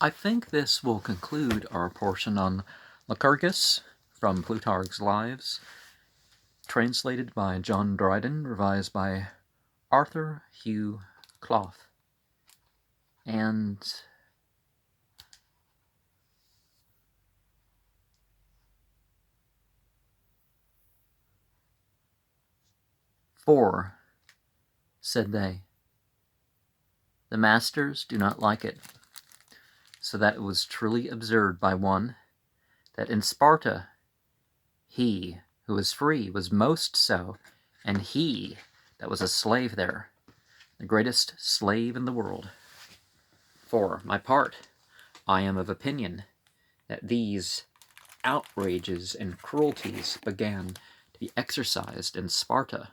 I think this will conclude our portion on Lycurgus from Plutarch's Lives, translated by John Dryden, revised by Arthur Hugh Clough. And "For," said they, "the masters do not like it, so that it was truly observed by one, that in Sparta he who was free was most so, and he that was a slave there, the greatest slave in the world. For my part, I am of opinion that these outrages and cruelties began to be exercised in Sparta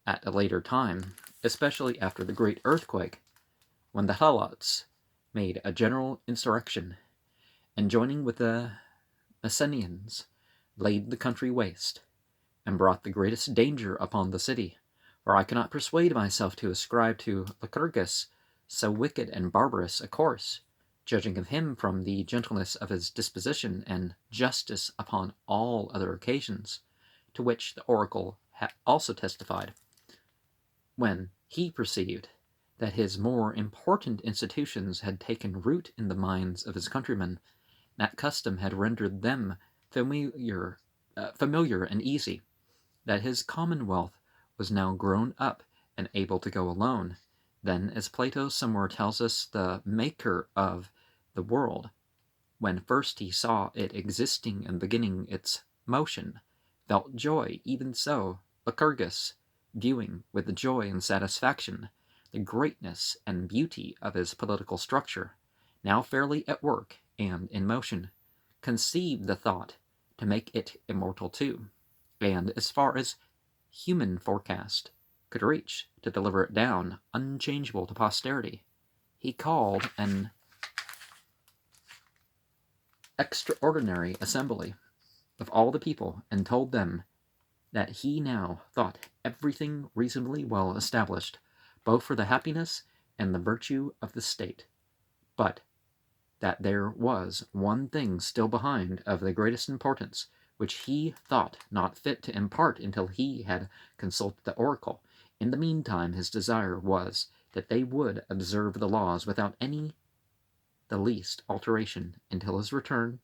at a later time, especially after the great earthquake, when the Helots made a general insurrection, and joining with the Messenians, laid the country waste, and brought the greatest danger upon the city. For I cannot persuade myself to ascribe to Lycurgus so wicked and barbarous a course, judging of him from the gentleness of his disposition and justice upon all other occasions, to which the oracle also testified, when he perceived that his more important institutions had taken root in the minds of his countrymen, that custom had rendered them familiar and easy, that his commonwealth was now grown up and able to go alone. Then, as Plato somewhere tells us, the maker of the world, when first he saw it existing and beginning its motion, felt joy. Even so, Lycurgus, viewing with joy and satisfaction the greatness and beauty of his political structure, now fairly at work and in motion, conceived the thought to make it immortal too, and as far as human forecast could reach, to deliver it down unchangeable to posterity. He called an extraordinary assembly of all the people, and told them that he now thought everything reasonably well established, both for the happiness and the virtue of the state, but that there was one thing still behind of the greatest importance, which he thought not fit to impart until he had consulted the oracle. In the meantime, his desire was that they would observe the laws without the least alteration until his return,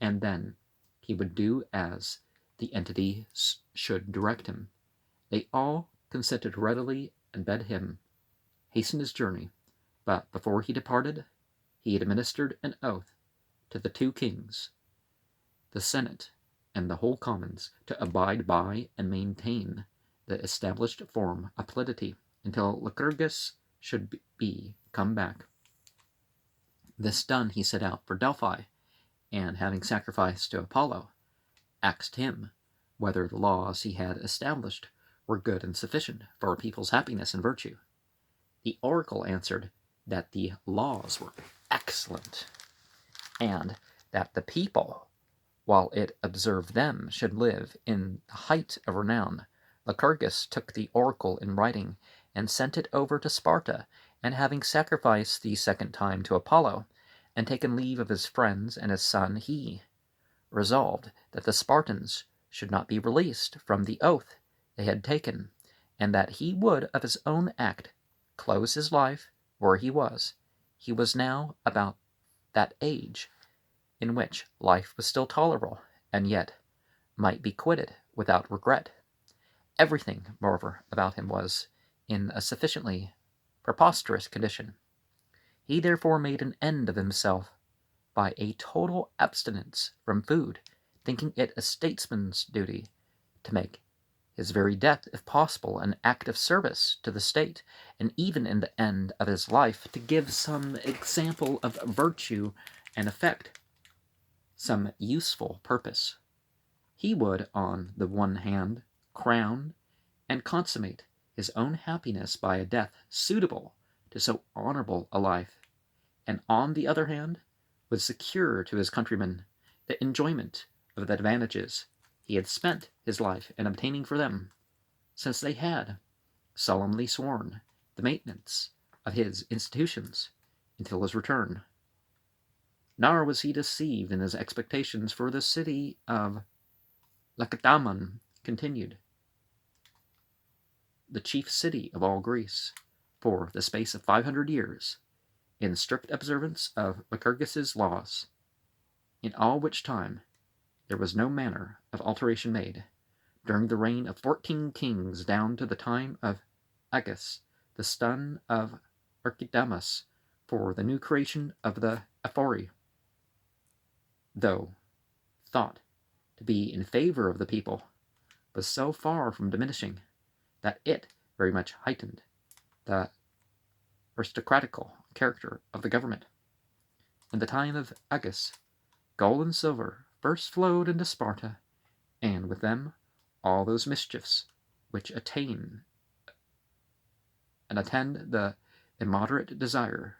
and then he would do as the entity should direct him. They all consented readily, and bade him hasten his journey, but before he departed, he administered an oath to the two kings, the Senate, and the whole commons, to abide by and maintain the established form of polity until Lycurgus should be come back. This done, he set out for Delphi, and having sacrificed to Apollo, asked him whether the laws he had established were good and sufficient for a people's happiness and virtue. The oracle answered that the laws were excellent, and that the people, while it observed them, should live in the height of renown. Lycurgus took the oracle in writing, and sent it over to Sparta, and having sacrificed the second time to Apollo, and taken leave of his friends and his son, he resolved that the Spartans should not be released from the oath they had taken, and that he would of his own act close his life where he was. He was now about that age in which life was still tolerable, and yet might be quitted without regret. Everything, moreover, about him was in a sufficiently preposterous condition. He therefore made an end of himself by a total abstinence from food, thinking it a statesman's duty to make his very death, if possible, an act of service to the state, and even in the end of his life to give some example of virtue and effect, some useful purpose. He would, on the one hand, crown and consummate his own happiness by a death suitable to so honorable a life, and on the other hand, would secure to his countrymen the enjoyment of the advantages he had spent his life in obtaining for them, since they had solemnly sworn the maintenance of his institutions until his return. Nor was he deceived in his expectations, for the city of Lacedaemon continued the chief city of all Greece for the space of 500 years, in strict observance of Lycurgus's laws, in all which time there was no manner of alteration made, during the reign of 14 kings, down to the time of Agis, the son of Archidamus, for the new creation of the Ephori, though thought to be in favor of the people, was so far from diminishing that it very much heightened the aristocratical character of the government. In the time of Agis, gold and silver first flowed into Sparta, and with them all those mischiefs which attend the immoderate desire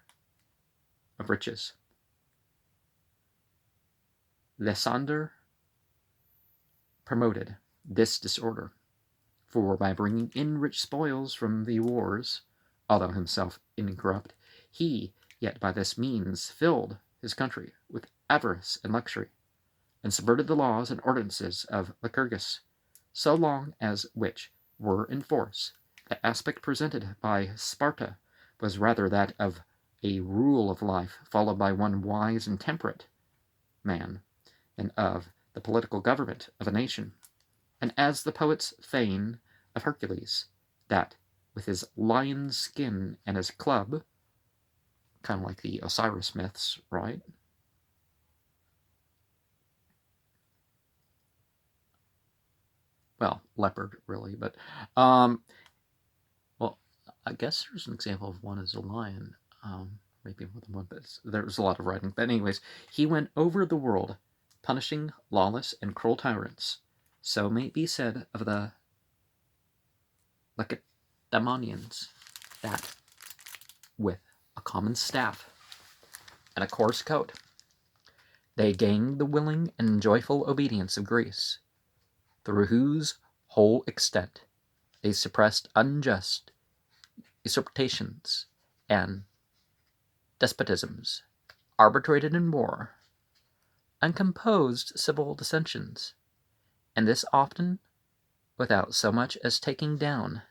of riches. Lysander promoted this disorder, for by bringing in rich spoils from the wars, although himself incorrupt, he yet by this means filled his country with avarice and luxury, and subverted the laws and ordinances of Lycurgus, so long as which were in force. The aspect presented by Sparta was rather that of a rule of life followed by one wise and temperate man, and of the political government of a nation. And as the poets feign of Hercules, that with his lion's skin and his club, kind of like the Osiris myths, right? Well, leopard, really, but, well, I guess there's an example of one as a lion, maybe more than one, but there's a lot of writing. But anyways, he went over the world, punishing lawless and cruel tyrants. So may it be said of the Lacedaemonians, that with a common staff and a coarse coat, they gained the willing and joyful obedience of Greece, through whose whole extent they suppressed unjust usurpations and despotisms, arbitrated in war, and composed civil dissensions, and this often without so much as taking down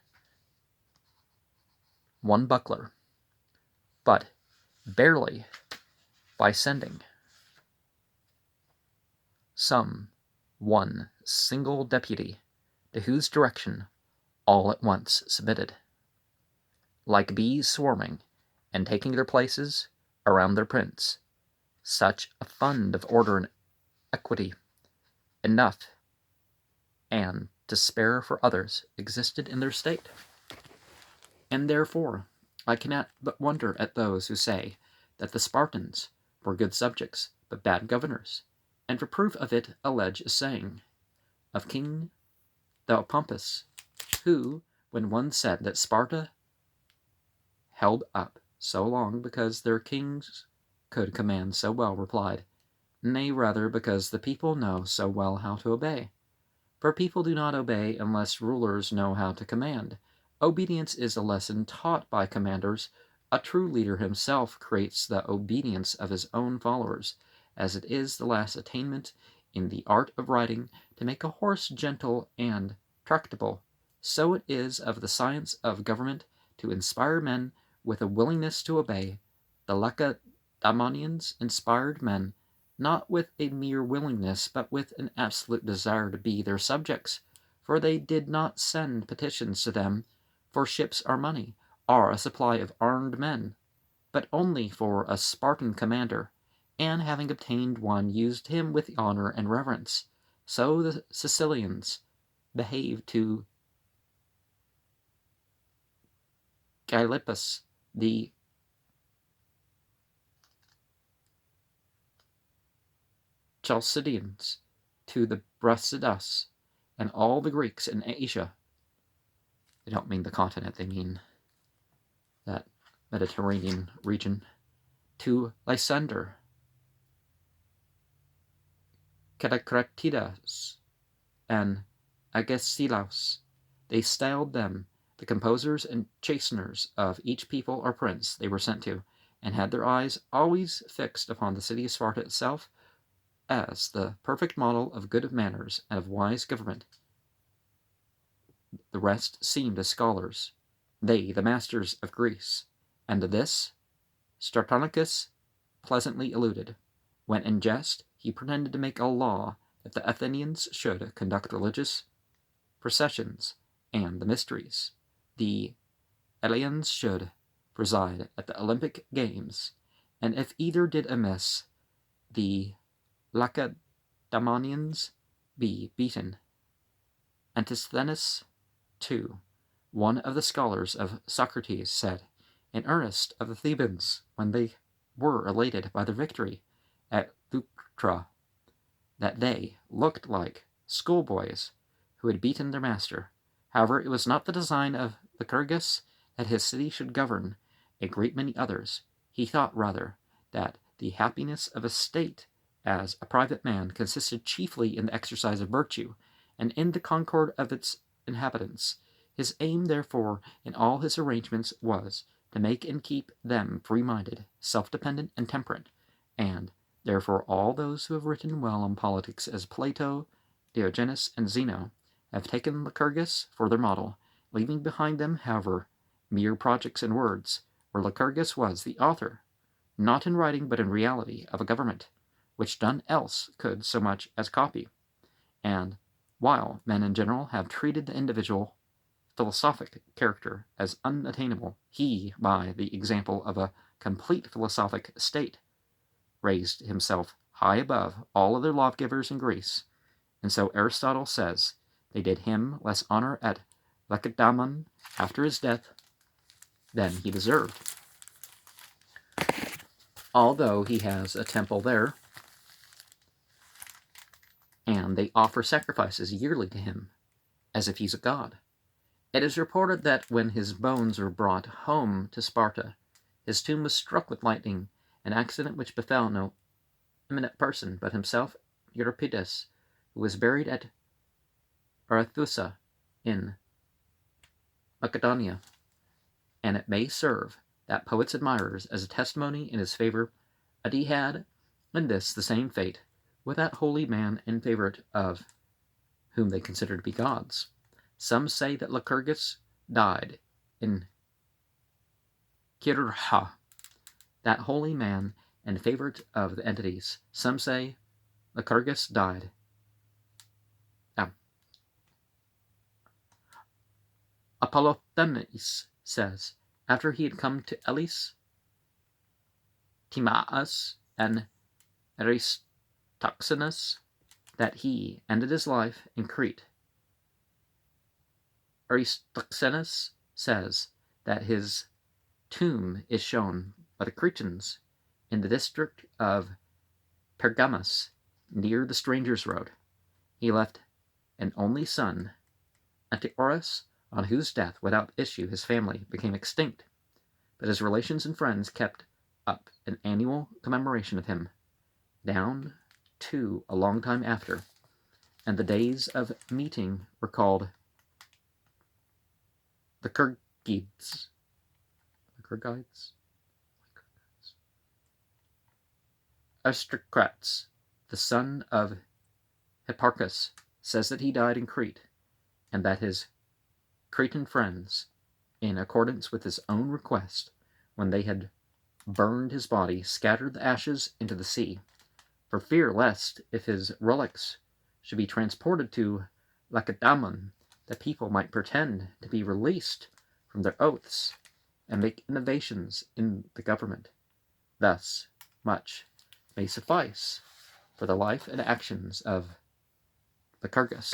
one buckler, but barely by sending some one single deputy, to whose direction all at once submitted, like bees swarming and taking their places around their prince. Such a fund of order and equity, enough and to spare for others, existed in their state. And therefore I cannot but wonder at those who say that the Spartans were good subjects, but bad governors, and for proof of it allege a saying of King Theopompus, who, when one said that Sparta held up so long because their kings could command so well, replied, "Nay, rather because the people know so well how to obey. For people do not obey unless rulers know how to command. Obedience is a lesson taught by commanders. A true leader himself creates the obedience of his own followers, as it is the last attainment in the art of riding to make a horse gentle and tractable. So it is of the science of government to inspire men with a willingness to obey. The Lacedaemonians inspired men not with a mere willingness, but with an absolute desire to be their subjects, for they did not send petitions to them for ships or money, or a supply of armed men, but only for a Spartan commander, and having obtained one, used him with honor and reverence. So the Sicilians behaved to Gylippus, the Chalcidians, to the Brasidas, and all the Greeks in Asia. They don't mean the continent, they mean that Mediterranean region. To Lysander, Catacratidas, and Agesilaus. They styled them the composers and chasteners of each people or prince they were sent to, and had their eyes always fixed upon the city of Sparta itself as the perfect model of good manners and of wise government. The rest seemed as scholars, they the masters of Greece, and to this Stratonicus pleasantly alluded, when in jest he pretended to make a law that the Athenians should conduct religious processions and the mysteries. The Eleans should preside at the Olympic games, and if either did amiss, the Lacedaemonians be beaten. Antisthenes, too, one of the scholars of Socrates, said in earnest of the Thebans when they were elated by their victory at Leuctra, that they looked like schoolboys who had beaten their master. However, it was not the design of Lycurgus that his city should govern a great many others. He thought rather that the happiness of a state as a private man consisted chiefly in the exercise of virtue, and in the concord of its inhabitants. His aim, therefore, in all his arrangements was to make and keep them free-minded, self-dependent, and temperate, and therefore all those who have written well on politics, as Plato, Diogenes, and Zeno, have taken Lycurgus for their model, leaving behind them, however, mere projects and words, where Lycurgus was the author, not in writing but in reality, of a government, which none else could so much as copy. And while men in general have treated the individual philosophic character as unattainable, he, by the example of a complete philosophic state, raised himself high above all other lawgivers in Greece, and so Aristotle says they did him less honor at Lacedaemon after his death than he deserved. Although he has a temple there, and they offer sacrifices yearly to him, as if he's a god. It is reported that when his bones were brought home to Sparta, his tomb was struck with lightning, an accident which befell no eminent person but himself, Euripides, who was buried at Arethusa in Macedonia, and it may serve that poet's admirers as a testimony in his favor that he had, in this, the same fate with that holy man and favorite of whom they consider to be gods. Some say that Lycurgus died in Kirha, that holy man and favorite of the entities. Some say Lycurgus died. Apollothones says, after he had come to Elis, Timaeus, and Aristoxenus, that he ended his life in Crete. Aristoxenus says that his tomb is shown by the Cretans in the district of Pergamus, near the Strangers' Road. He left an only son, Antiorus, on whose death without issue his family became extinct, but his relations and friends kept up an annual commemoration of him, down to a long time after, and the days of meeting were called Lycurgides. Aristocrates, the son of Hipparchus, says that he died in Crete, and that his Cretan friends, in accordance with his own request, when they had burned his body, scattered the ashes into the sea, for fear lest, if his relics should be transported to Lacedaemon, the people might pretend to be released from their oaths and make innovations in the government. Thus much may suffice for the life and actions of Lycurgus.